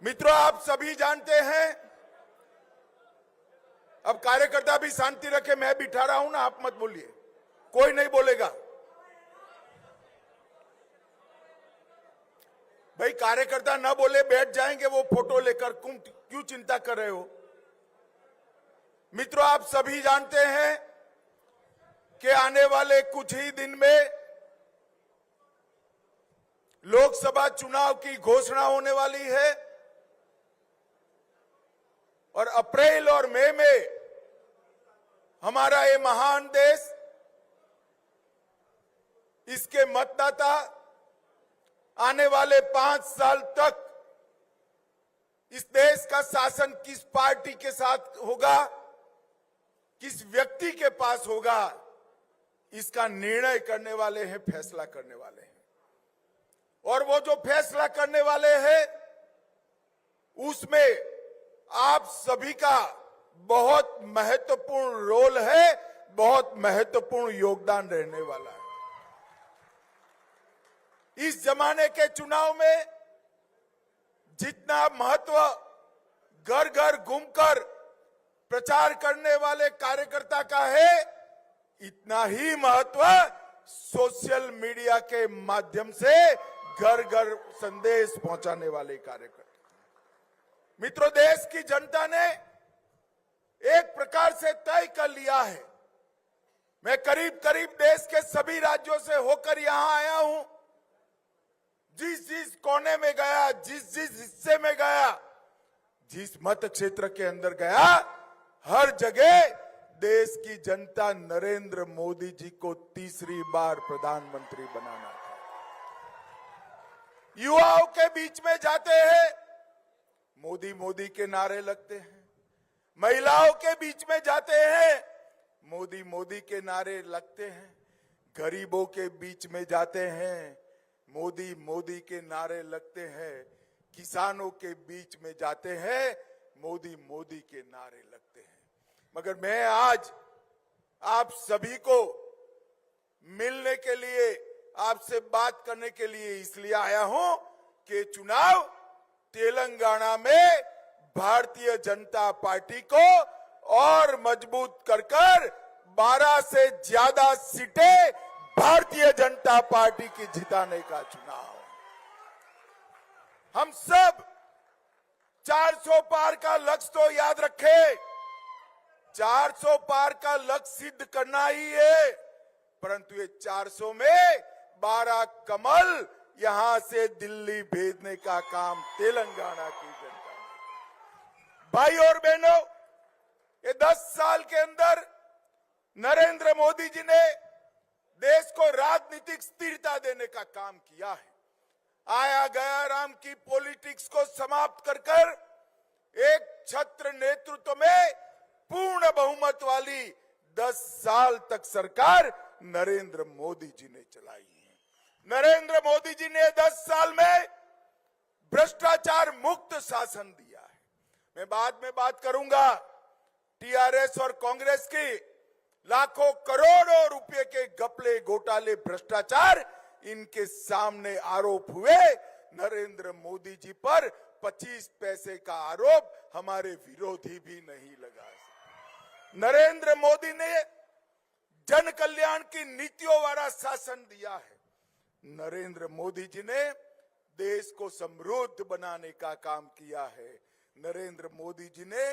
मित्रों, आप सभी जानते हैं, अब कार्यकर्ता भी शांति रखे, मैं बिठा रहा हूं ना, आप मत बोलिए, कोई नहीं बोलेगा। भाई कार्यकर्ता ना बोले बैठ जाएंगे वो फोटो लेकर, क्यों चिंता कर रहे हो? मित्रों, आप सभी जानते हैं कि आने वाले कुछ ही दिन में लोकसभा चुनाव की घोषणा होने वाली है और अप्रैल और मई में हमारा ये महान देश, इसके मतदाता आने वाले 5 साल तक इस देश का शासन किस पार्टी के साथ होगा, किस व्यक्ति के पास होगा, इसका निर्णय करने वाले हैं, फैसला करने वाले हैं। और वो जो फैसला करने वाले हैं उसमें आप सभी का बहुत महत्वपूर्ण रोल है, बहुत महत्वपूर्ण योगदान रहने वाला है। इस जमाने के चुनाव में जितना महत्व घर घर घूमकर प्रचार करने वाले कार्यकर्ता का है, इतना ही महत्व सोशल मीडिया के माध्यम से घर घर संदेश पहुंचाने वाले कार्यकर्ता। मित्रों, देश की जनता ने एक प्रकार से तय कर लिया है। मैं करीब करीब देश के सभी राज्यों से होकर यहां आया हूं। जिस जिस कोने में गया, जिस जिस हिस्से में गया, जिस मत क्षेत्र के अंदर गया, हर जगह देश की जनता नरेंद्र मोदी जी को तीसरी बार प्रधानमंत्री बनाना था। युवाओं के बीच में जाते हैं, मोदी मोदी के नारे लगते हैं। महिलाओं के बीच में जाते हैं, मोदी मोदी के नारे लगते हैं। गरीबों के बीच में जाते हैं, मोदी मोदी के नारे लगते हैं। किसानों के बीच में जाते हैं, मोदी मोदी के नारे लगते हैं। मगर मैं आज आप सभी को मिलने के लिए, आपसे बात करने के लिए इसलिए आया हूं कि चुनाव तेलंगाना में भारतीय जनता पार्टी को और मजबूत कर 12 से ज्यादा सीटें भारतीय जनता पार्टी की जिताने का चुनाव। हम सब 400 पार का लक्ष्य तो याद रखें, 400 पार का लक्ष्य सिद्ध करना ही है, परंतु ये 400 में 12 कमल यहां से दिल्ली भेजने का काम तेलंगाना की जनता ने। भाई और बहनों, ये 10 साल के अंदर नरेंद्र मोदी जी ने देश को राजनीतिक स्थिरता देने का काम किया है। आया गया राम की पॉलिटिक्स को समाप्त कर एक छत्र नेतृत्व में पूर्ण बहुमत वाली 10 साल तक सरकार नरेंद्र मोदी जी ने चलाई है। नरेंद्र मोदी जी ने 10 साल में भ्रष्टाचार मुक्त शासन दिया है। मैं बाद में बात करूंगा टीआरएस और कांग्रेस की लाखों करोड़ों रुपए के घपले, घोटाले, भ्रष्टाचार, इनके सामने आरोप हुए। नरेंद्र मोदी जी पर 25 पैसे का आरोप हमारे विरोधी भी नहीं लगा सके। नरेंद्र मोदी ने जन कल्याण की नीतियों वाला शासन दिया है। नरेंद्र मोदी जी ने देश को समृद्ध बनाने का काम किया है। नरेंद्र मोदी जी ने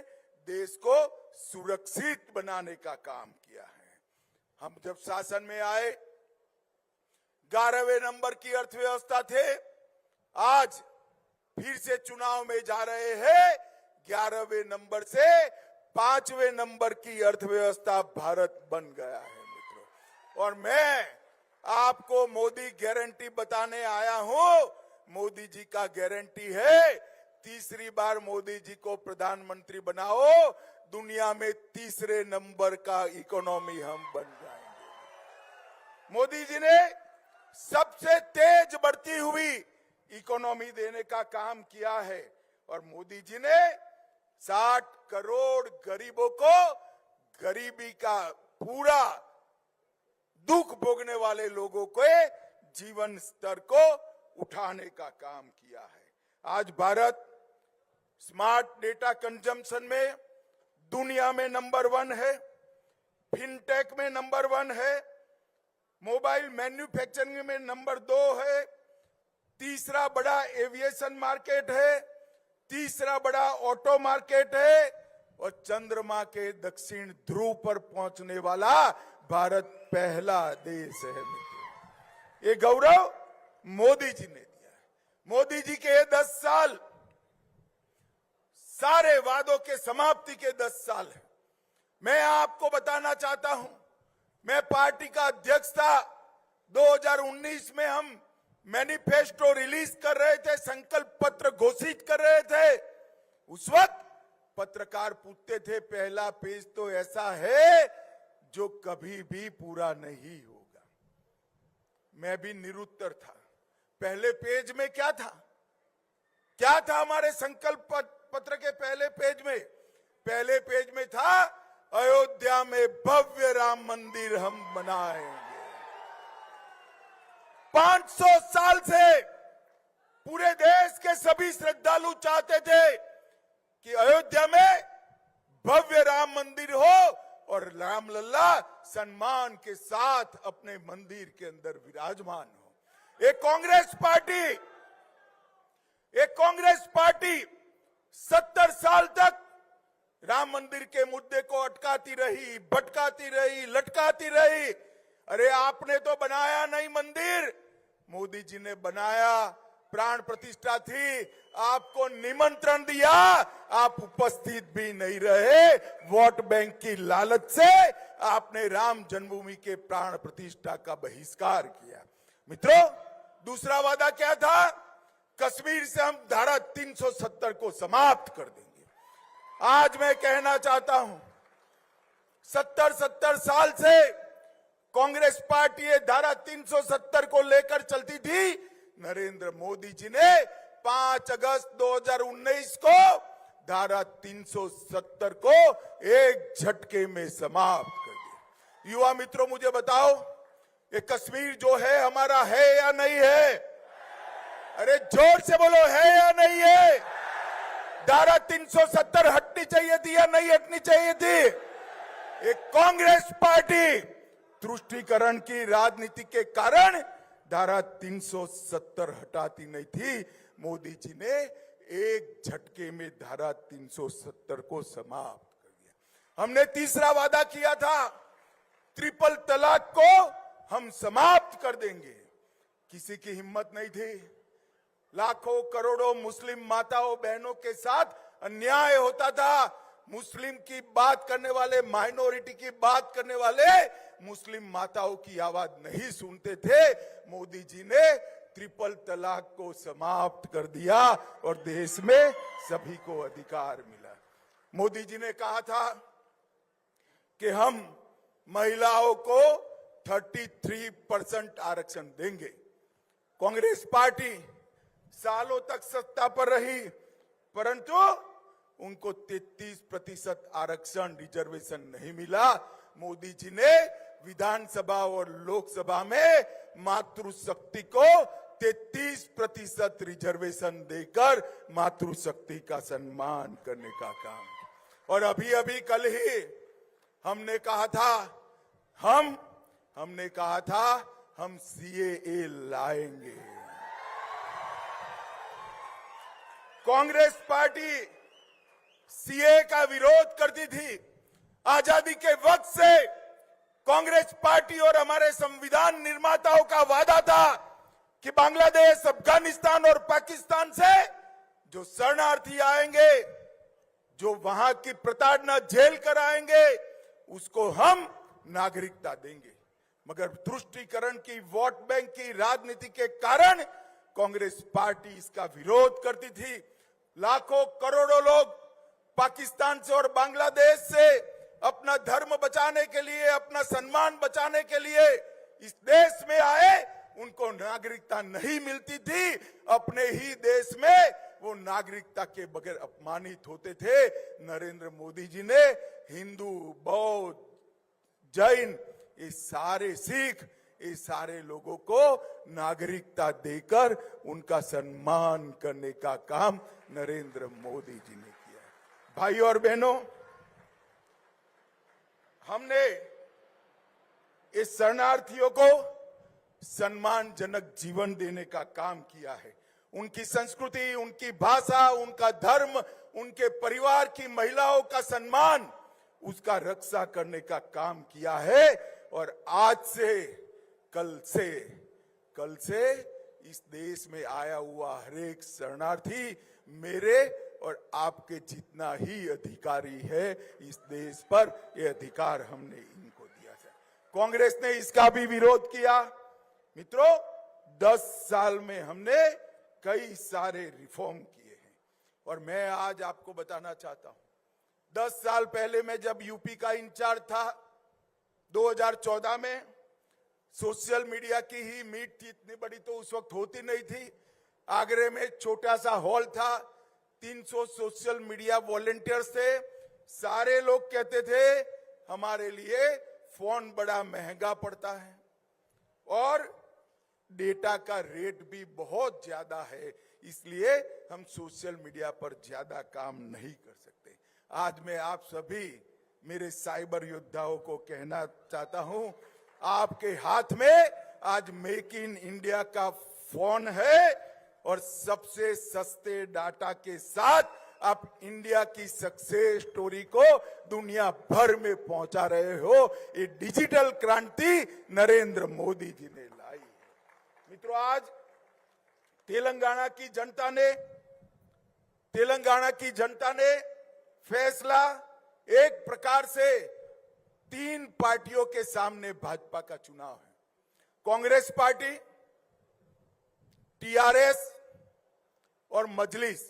देश को सुरक्षित बनाने का काम किया है। हम जब शासन में आए 11वें नंबर की अर्थव्यवस्था थे, आज फिर से चुनाव में जा रहे हैं, 11वें नंबर से 5वें नंबर की अर्थव्यवस्था भारत बन गया है मित्रों। और मैं आपको मोदी गारंटी बताने आया हूं। मोदी जी का गारंटी है, तीसरी बार मोदी जी को प्रधानमंत्री बनाओ, दुनिया में तीसरे नंबर का इकोनॉमी हम बन जाएंगे। मोदी जी ने सबसे तेज बढ़ती हुई इकोनॉमी देने का काम किया है और मोदी जी ने 60 करोड़ गरीबों को गरीबी का पूरा दुख भोगने वाले लोगों के जीवन स्तर को उठाने का काम किया है। आज भारत स्मार्ट डेटा कंजम्पशन में दुनिया में नंबर 1 है, फिनटेक में नंबर 1 है, मोबाइल मैन्युफैक्चरिंग में नंबर 2 है, तीसरा बड़ा एविएशन मार्केट है, तीसरा बड़ा ऑटो मार्केट है और चंद्रमा के दक्षिण ध्रुव पर पहुंचने वाला भारत पहला देश है। ये गौरव मोदी जी ने दिया है। मोदी जी के 10 साल सारे वादों के समाप्ति के 10 साल है। मैं आपको बताना चाहता हूं, मैं पार्टी का अध्यक्ष था। 2019 में हम मैनिफेस्टो रिलीज कर रहे थे, संकल्प पत्र घोषित कर रहे थे। उस वक्त पत्रकार पूछते थे पहला पेज तो ऐसा है जो कभी भी पूरा नहीं होगा। मैं भी निरुत्तर था। पहले पेज में क्या था? क्या था हमारे संकल्प पत्र के पहले पेज में? पहले पेज में था अयोध्या में भव्य राम मंदिर हम बनाएंगे। 500 साल से पूरे देश के सभी श्रद्धालु चाहते थे कि अयोध्या में भव्य राम मंदिर हो और रामलला सम्मान के साथ अपने मंदिर के अंदर विराजमान हो। एक कांग्रेस पार्टी 70 साल तक राम मंदिर के मुद्दे को अटकाती रही, भटकाती रही, लटकाती रही। अरे आपने तो बनाया नहीं मंदिर, मोदी जी ने बनाया, प्राण प्रतिष्ठा थी, आपको निमंत्रण दिया, आप उपस्थित भी नहीं रहे। वोट बैंक की लालच से आपने राम जन्मभूमि के प्राण प्रतिष्ठा का बहिष्कार किया। मित्रों, दूसरा वादा क्या था? कश्मीर से हम धारा 370 को समाप्त कर देंगे। आज मैं कहना चाहता हूं, 70 साल से कांग्रेस पार्टी ये धारा 370 को लेकर चलती थी। नरेंद्र मोदी जी ने 5 अगस्त 2019 को धारा 370 को एक झटके में समाप्त कर दिया। युवा मित्रों, मुझे बताओ, ये कश्मीर जो है हमारा है या नहीं है? अरे जोर से बोलो, है या नहीं है? धारा 370 हटनी चाहिए थी या नहीं हटनी चाहिए थी? एक कांग्रेस पार्टी तुष्टीकरण की राजनीति के कारण धारा 370 हटाती नहीं थी। मोदी जी ने एक झटके में धारा 370 को समाप्त कर दिया। हमने तीसरा वादा किया था, ट्रिपल तलाक को हम समाप्त कर देंगे। किसी की हिम्मत नहीं थी। लाखों करोड़ों मुस्लिम माताओं बहनों के साथ अन्याय होता था। मुस्लिम की बात करने वाले, माइनॉरिटी की बात करने वाले मुस्लिम माताओं की आवाज नहीं सुनते थे। मोदी जी ने ट्रिपल तलाक को समाप्त कर दिया और देश में सभी को अधिकार मिला। मोदी जी ने कहा था कि हम महिलाओं को 33% आरक्षण देंगे। कांग्रेस पार्टी सालों तक सत्ता पर रही, परंतु उनको 33% आरक्षण रिजर्वेशन नहीं मिला। मोदी जी ने विधानसभा और लोकसभा में मातृशक्ति को 33% रिजर्वेशन देकर मातृशक्ति का सम्मान करने का काम। और अभी कल ही हमने कहा था हम सीएए लाएंगे। कांग्रेस पार्टी सीए का विरोध करती थी। आजादी के वक्त से कांग्रेस पार्टी और हमारे संविधान निर्माताओं का वादा था कि बांग्लादेश, अफगानिस्तान और पाकिस्तान से जो शरणार्थी आएंगे, जो वहां की प्रताड़ना झेल कर आएंगे, उसको हम नागरिकता देंगे। मगर तुष्टीकरण की, वोट बैंक की राजनीति के कारण कांग्रेस पार्टी इसका विरोध करती थी। लाखों करोड़ों लोग पाकिस्तान से और बांग्लादेश से अपना धर्म बचाने के लिए, अपना सम्मान बचाने के लिए इस देश में आए। उनको नागरिकता नहीं मिलती थी। अपने ही देश में वो नागरिकता के बगैर अपमानित होते थे। नरेंद्र मोदी जी ने हिंदू, बौद्ध, जैन, ये सारे सिख ये सारे लोगों को नागरिकता देकर उनका सम्मान करने का काम नरेंद्र मोदी जी ने किया है। भाई और बहनों, हमने इस शरणार्थियों को सम्मानजनक जीवन देने का काम किया है। उनकी संस्कृति, उनकी भाषा, उनका धर्म, उनके परिवार की महिलाओं का सम्मान, उसका रक्षा करने का काम किया है। और आज से कल से इस देश में आया हुआ हर एक शरणार्थी मेरे और आपके जितना ही अधिकारी है इस देश पर, ये अधिकार हमने इनको दिया है। कांग्रेस ने इसका भी विरोध किया। मित्रों, 10 साल में हमने कई सारे रिफॉर्म किए हैं और मैं आज आपको बताना चाहता हूं, 10 साल पहले मैं जब यूपी का इंचार्ज था, 2014 में सोशल मीडिया की ही मीट थी, इतनी बड़ी तो उस वक्त होती नहीं थी। आगरे में छोटा सा हॉल था, 300 सोशल मीडिया वॉलंटियर्स थे। सारे लोग कहते थे हमारे लिए फोन बड़ा महंगा पड़ता है और डेटा का रेट भी बहुत ज्यादा है, इसलिए हम सोशल मीडिया पर ज्यादा काम नहीं कर सकते। आज मैं आप सभी मेरे साइबर योद्धाओं को कहना चाहता हूं, आपके हाथ में आज मेक इन इंडिया का फोन है और सबसे सस्ते डाटा के साथ आप इंडिया की सक्सेस स्टोरी को दुनिया भर में पहुंचा रहे हो। ये डिजिटल क्रांति नरेंद्र मोदी जी ने लाई है। मित्रों, आज तेलंगाना की जनता ने फैसला एक प्रकार से 3 पार्टियों के सामने भाजपा का चुनाव है, कांग्रेस पार्टी, टीआरएस और मजलिस।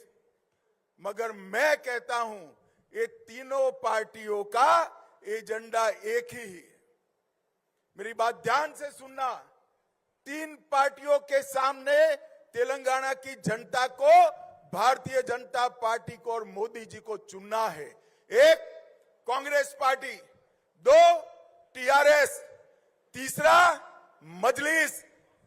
मगर मैं कहता हूं ये तीनों पार्टियों का एजेंडा एक ही है। मेरी बात ध्यान से सुनना, 3 पार्टियों के सामने तेलंगाना की जनता को भारतीय जनता पार्टी को और मोदी जी को चुनना है। 1 कांग्रेस पार्टी, 2 टीआरएस, तीसरा मजलिस।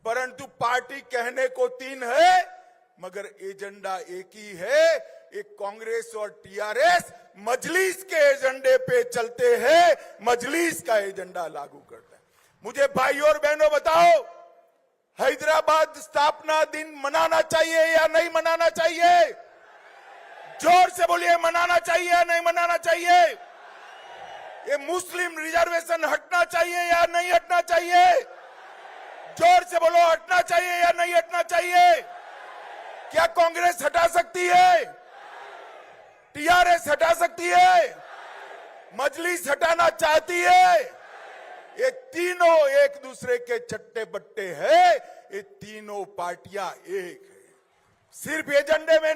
परंतु पार्टी कहने को 3 है मगर एजेंडा एक ही है। एक कांग्रेस और टीआरएस मजलिस के एजेंडे पे चलते हैं, मजलिस का एजेंडा लागू करता है। मुझे भाई और बहनों बताओ, हैदराबाद स्थापना दिन मनाना चाहिए या नहीं मनाना चाहिए? जोर से बोलिए, मनाना चाहिए या नहीं मनाना चाहिए? ये मुस्लिम रिजर्वेशन हटना चाहिए या नहीं हटना चाहिए? जोर से बोलो, हटना चाहिए या नहीं हटना चाहिए? क्या कांग्रेस हटा सकती है? टीआरएस हटा सकती है? मजलिस हटाना चाहती है? ये तीनों एक दूसरे के चट्टे बट्टे हैं। ये तीनों पार्टियां एक है, सिर्फ एजेंडे में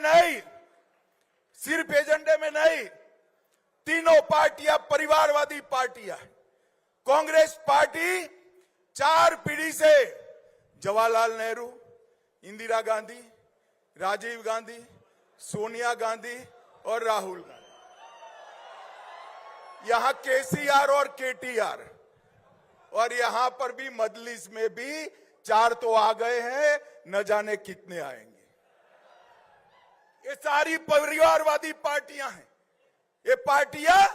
नहीं, तीनों पार्टियां परिवारवादी पार्टियां हैं। कांग्रेस पार्टी 4 पीढ़ी से जवाहरलाल नेहरू, इंदिरा गांधी, राजीव गांधी, सोनिया गांधी और राहुल गांधी, यहां केसीआर और केटीआर, और यहां पर भी मजलिस में भी 4 तो आ गए हैं, न जाने कितने आएंगे। ये सारी परिवारवादी पार्टियां हैं। ये पार्टियां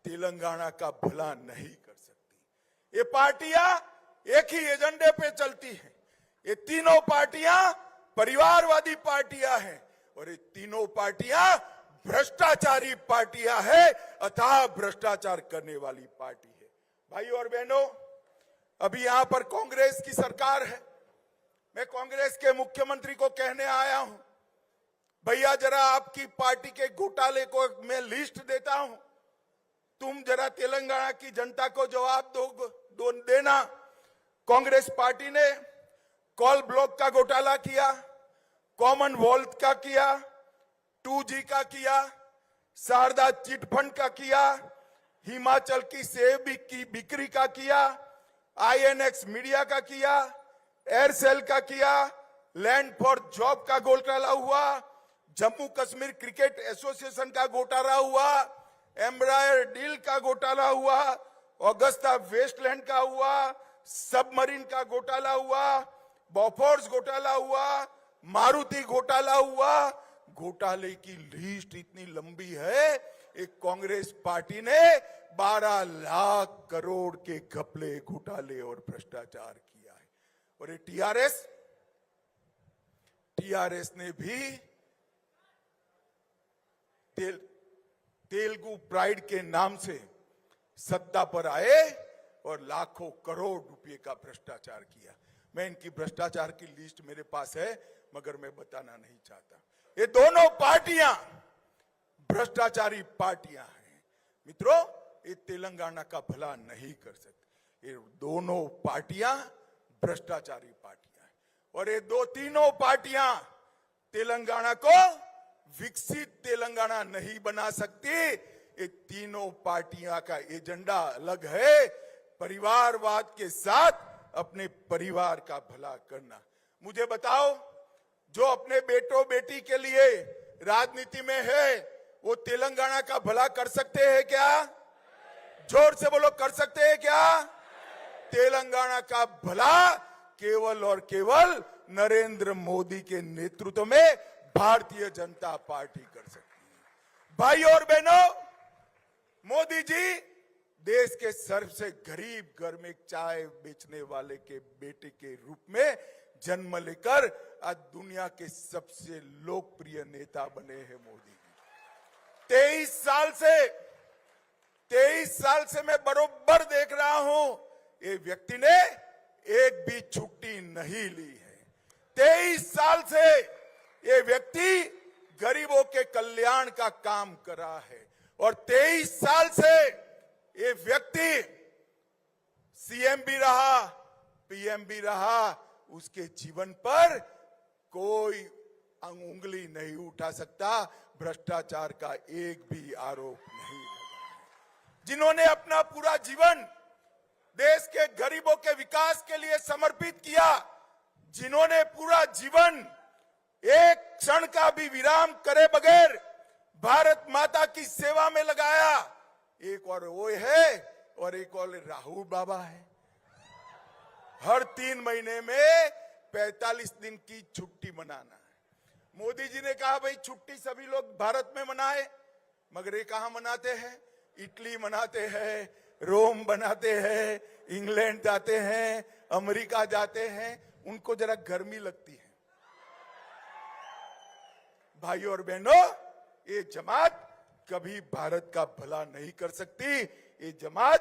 तेलंगाना का भला नहीं कर सकती। ये पार्टियां एक ही एजेंडे पे चलती हैं। ये तीनों पार्टियां परिवारवादी पार्टियां हैं और ये तीनों पार्टियां भ्रष्टाचारी पार्टियां हैं, अथाह भ्रष्टाचार करने वाली पार्टी है। भाई और बहनों, अभी यहां पर कांग्रेस की सरकार है। मैं कांग्रेस के मुख्यमंत्री को कहने आया हूं, भैया जरा आपकी पार्टी के घोटाले को मैं लिस्ट देता हूं, तुम जरा तेलंगाना की जनता को जवाब देना। कांग्रेस पार्टी ने कॉल ब्लॉक का घोटाला किया, कॉमनवेल्थ का किया, 2G का किया, शारदा चिटफंड का किया, हिमाचल की सेब की बिक्री का किया, INX मीडिया का किया, एयरसेल का किया, लैंड फॉर जॉब का घोटाला हुआ, जम्मू कश्मीर क्रिकेट एसोसिएशन का घोटाला हुआ, एम्ब्रायर डील का घोटाला हुआ, ऑगस्टा वेस्टलैंड का हुआ, सबमरीन का घोटाला हुआ, बॉफोर्स घोटाला हुआ, मारुति घोटाला हुआ। घोटाले की लिस्ट इतनी लंबी है, एक कांग्रेस पार्टी ने 12 लाख करोड़ के घपले, घोटाले और भ्रष्टाचार किया है। और ये टीआरएस ने भी तेलुगु प्राइड के नाम से सत्ता पर आए और लाखों करोड़ रुपए का भ्रष्टाचार किया। मैं इनकी भ्रष्टाचार की लिस्ट मेरे पास है, मगर मैं बताना नहीं चाहता। ये दोनों पार्टियां भ्रष्टाचारी पार्टियां हैं मित्रों। ये तेलंगाना का भला नहीं कर सकते। ये दोनों पार्टियां भ्रष्टाचारी पार्टियां हैं और ये तीनों पार्टियां तेलंगाना को विकसित तेलंगाना नहीं बना सकती। ये तीनों पार्टियां का एजेंडा अलग है, परिवारवाद के साथ अपने परिवार का भला करना। मुझे बताओ, जो अपने बेटों बेटी के लिए राजनीति में है, वो तेलंगाना का भला कर सकते हैं क्या? जोर से बोलो, कर सकते हैं क्या? तेलंगाना का भला केवल और केवल नरेंद्र मोदी के नेतृत्व में भारतीय जनता पार्टी कर सकती है। भाई और बहनों, मोदी जी देश के सबसे गरीब घर में चाय बेचने वाले के बेटे के रूप में जन्म लेकर आज दुनिया के सबसे लोकप्रिय नेता बने हैं मोदी जी। 23 साल से मैं बरोबर देख रहा हूं, ये व्यक्ति ने एक भी छुट्टी नहीं ली है। 23 साल से ये व्यक्ति गरीबों के कल्याण का काम कर रहा है और 23 साल से ये व्यक्ति सीएम भी रहा, पीएम भी रहा। उसके जीवन पर कोई उंगली नहीं उठा सकता, भ्रष्टाचार का एक भी आरोप नहीं लगा। जिन्होंने अपना पूरा जीवन देश के गरीबों के विकास के लिए समर्पित किया, जिन्होंने पूरा जीवन एक क्षण का भी विराम करे बगैर भारत माता की सेवा में लगाया, एक और वो है और एक और राहुल बाबा है। हर 3 महीने में 45 दिन की छुट्टी मनाना है। मोदी जी ने कहा भाई छुट्टी सभी लोग भारत में मनाए, मगर ये कहां मनाते हैं? इटली मनाते हैं, रोम बनाते हैं, इंग्लैंड जाते हैं, अमेरिका जाते हैं। उनको जरा गर्मी लगती है। भाई और बहनों, ये जमात कभी भारत का भला नहीं कर सकती। ये जमात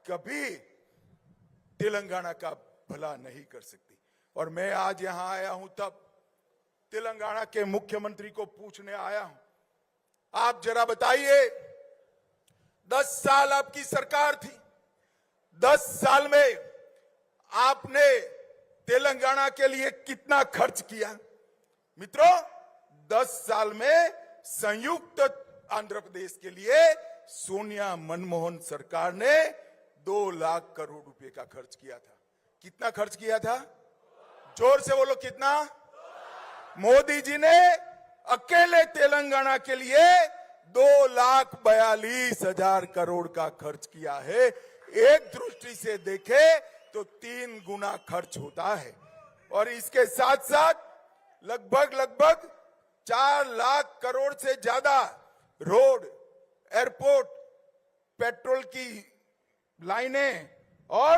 कभी तेलंगाना का भला नहीं कर सकती। और मैं आज यहां आया हूं तब तेलंगाना के मुख्यमंत्री को पूछने आया हूं, आप जरा बताइए, 10 साल आपकी सरकार थी, 10 साल में आपने तेलंगाना के लिए कितना खर्च किया? मित्रों, 10 साल में संयुक्त आंध्र प्रदेश के लिए सोनिया मनमोहन सरकार ने 2 लाख करोड़ रुपए का खर्च किया था। कितना खर्च किया था? जोर से बोलो, कितना? मोदी जी ने अकेले तेलंगाना के लिए 2,42,000 करोड़ का खर्च किया है। एक दृष्टि से देखे तो 3 गुना खर्च होता है। और इसके साथ साथ लगभग 4 लाख करोड़ से ज्यादा रोड, एयरपोर्ट, पेट्रोल की लाइनें और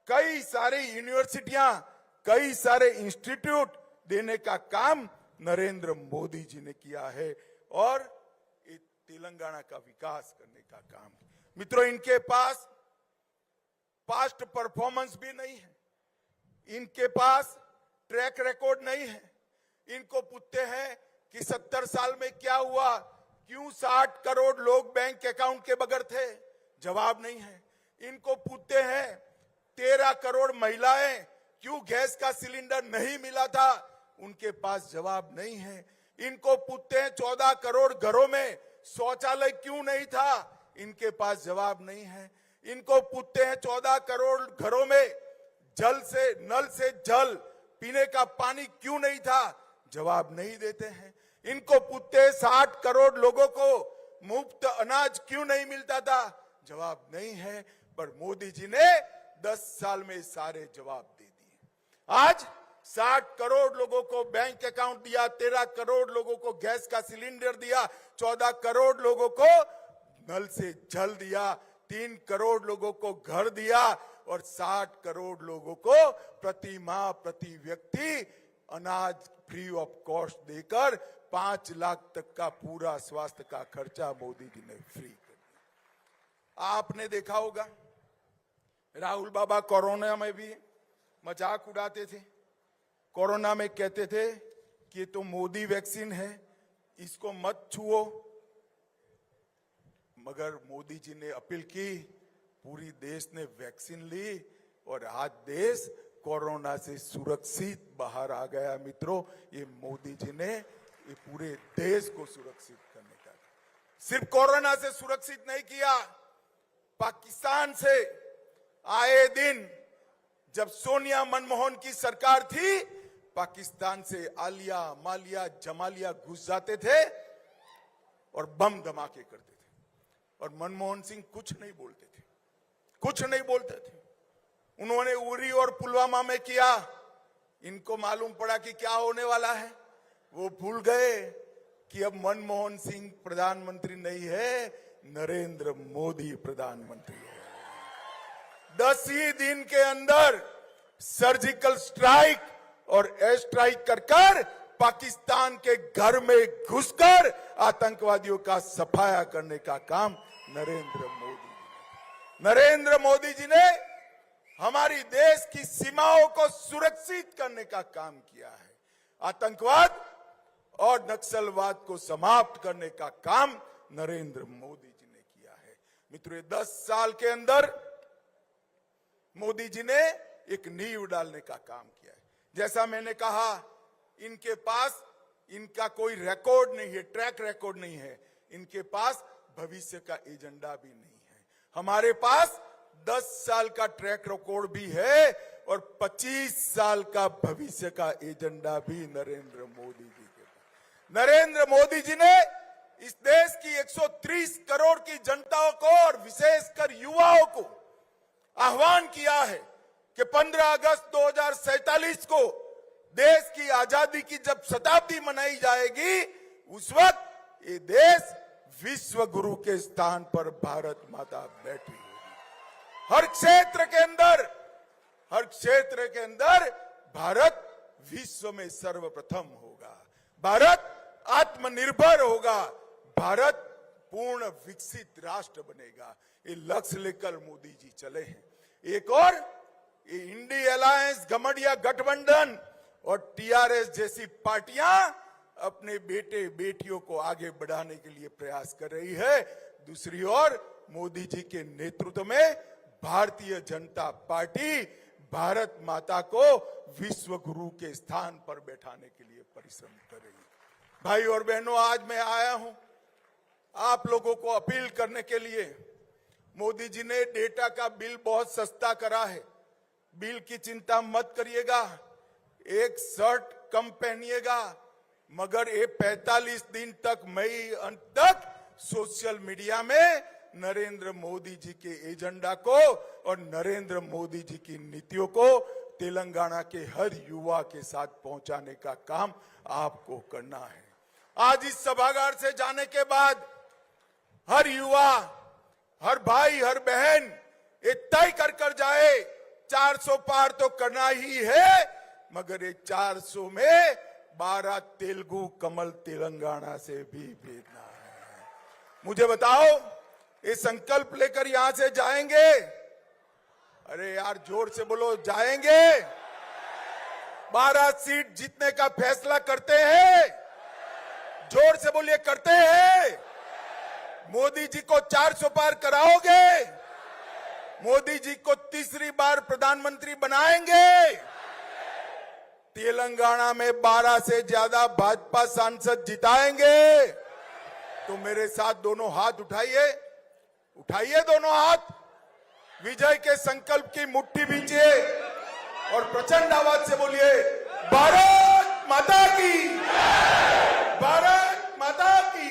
कई सारी यूनिवर्सिटियां, कई सारे इंस्टीट्यूट देने का काम नरेंद्र मोदी जी ने किया है और तेलंगाना का विकास करने का काम। मित्रों, इनके पास पास्ट परफॉर्मेंस भी नहीं है, इनके पास ट्रैक रिकॉर्ड नहीं है। इनको पूछते हैं कि 70 साल में क्या हुआ, क्यों 60 करोड़ लोग बैंक अकाउंट के बगैर थे? जवाब नहीं है। इनको पूछते हैं 13 करोड़ महिलाएं क्यों गैस का सिलेंडर नहीं मिला था? उनके पास जवाब नहीं है। इनको पूछते हैं 14 करोड़ घरों में शौचालय क्यों नहीं था? इनके पास जवाब नहीं है। इनको पूछते हैं 14 करोड़ घरों में जल से, नल से जल पीने का पानी क्यों नहीं था? जवाब नहीं देते हैं। इनको पूछते हैं 60 करोड़ लोगों को मुफ्त अनाज क्यों नहीं मिलता था? जवाब नहीं है। पर मोदी जी ने 10 साल में सारे जवाब दे दिए। आज 60 करोड़ लोगों को बैंक अकाउंट दिया, 13 करोड़ लोगों को गैस का सिलेंडर दिया, 14 करोड़ लोगों को नल से जल दिया, 3 करोड़ लोगों को घर दिया और 60 करोड़ लोगों को प्रति माह प्रति व्यक्ति अनाज फ्री ऑफ कॉस्ट देकर 5 लाख तक का पूरा स्वास्थ्य का खर्चा मोदी जी ने फ्री कर दिया। आपने देखा होगा राहुल बाबा कोरोना में भी मजाक उड़ाते थे। कोरोना में कहते थे कि ये तो मोदी वैक्सीन है, इसको मत छुओ, मगर मोदी जी ने अपील की, पूरी देश ने वैक्सीन ली और आज देश कोरोना से सुरक्षित बाहर आ गया। मित्रों, ये मोदी जी ने ये पूरे देश को सुरक्षित करने का, सिर्फ कोरोना से सुरक्षित नहीं किया, पाकिस्तान से आए दिन जब सोनिया मनमोहन की सरकार थी, पाकिस्तान से आलिया मालिया जमालिया घुस जाते थे और बम धमाके करते थे और मनमोहन सिंह कुछ नहीं बोलते थे, कुछ नहीं बोलते थे। उन्होंने उरी और पुलवामा में किया, इनको मालूम पड़ा कि क्या होने वाला है। वो भूल गए कि अब मनमोहन सिंह प्रधानमंत्री नहीं है, नरेंद्र मोदी प्रधानमंत्री है। 10 ही दिन के अंदर सर्जिकल स्ट्राइक और एयर स्ट्राइक कर पाकिस्तान के घर में घुसकर आतंकवादियों का सफाया करने का काम नरेंद्र मोदी जी ने हमारी देश की सीमाओं को सुरक्षित करने का काम किया है। आतंकवाद और नक्सलवाद को समाप्त करने का काम नरेंद्र मोदी जी ने किया है। मित्रों, 10 साल के अंदर मोदी जी ने एक नींव डालने का काम किया है। जैसा मैंने कहा, इनके पास इनका कोई रिकॉर्ड नहीं है, ट्रैक रिकॉर्ड नहीं है, इनके पास भविष्य का एजेंडा भी नहीं है। हमारे पास 10 साल का ट्रैक रिकॉर्ड भी है और 25 साल का भविष्य का एजेंडा भी नरेंद्र मोदी जी के पास। नरेंद्र मोदी जी ने इस देश की 130 करोड़ की जनता को और विशेषकर युवाओं को आह्वान किया है कि 15 अगस्त 2047 को देश की आजादी की जब शताब्दी मनाई जाएगी, उस वक्त ये देश विश्व गुरु के स्थान पर भारत माता बैठी होगी। हर क्षेत्र के अंदर भारत विश्व में सर्वप्रथम होगा, भारत आत्मनिर्भर होगा, भारत पूर्ण विकसित राष्ट्र बनेगा। ये लक्ष्य लेकर मोदी जी चले हैं। एक और ये इंडी अलायंस, गठबंधन गठबंधन और टीआरएस जैसी पार्टियां अपने बेटे बेटियों को आगे बढ़ाने के लिए प्रयास कर रही है। दूसरी ओर मोदी जी के नेतृत्व में भारतीय जनता पार्टी भारत माता को विश्व गुरु के स्थान पर बैठाने के लिए परिश्रम कर रही है। भाई और बहनों, आज मैं आया हूं आप लोगों को अपील करने के लिए। मोदी जी ने डेटा का बिल बहुत सस्ता करा है, बिल की चिंता मत करिएगा, एक शर्ट कम पहनिएगा, मगर ये 45 दिन तक मई अंत तक सोशल मीडिया में नरेंद्र मोदी जी के एजेंडा को और नरेंद्र मोदी जी की नीतियों को तेलंगाना के हर युवा के साथ पहुंचाने का काम आपको करना है। आज इस सभागार से जाने के बाद हर युवा, हर भाई, हर बहन ये तय कर जाए 400 पार तो करना ही है, मगर ये 400 में 12 तेलुगु कमल तेलंगाना से भी भेजना है। मुझे बताओ, ये संकल्प लेकर यहां से जाएंगे? अरे यार, जोर से बोलो, जाएंगे? 12 सीट जीतने का फैसला करते हैं? जोर से बोलिए, करते हैं? मोदी जी को 400 पार कराओगे? मोदी जी को तीसरी बार प्रधानमंत्री बनाएंगे? तेलंगाना में 12 से ज्यादा भाजपा सांसद जिताएंगे? तो मेरे साथ दोनों हाथ उठाइए, उठाइए दोनों हाथ, विजय के संकल्प की मुट्ठी भींचिए और प्रचंड आवाज से बोलिए, भारत माता की, भारत माता की।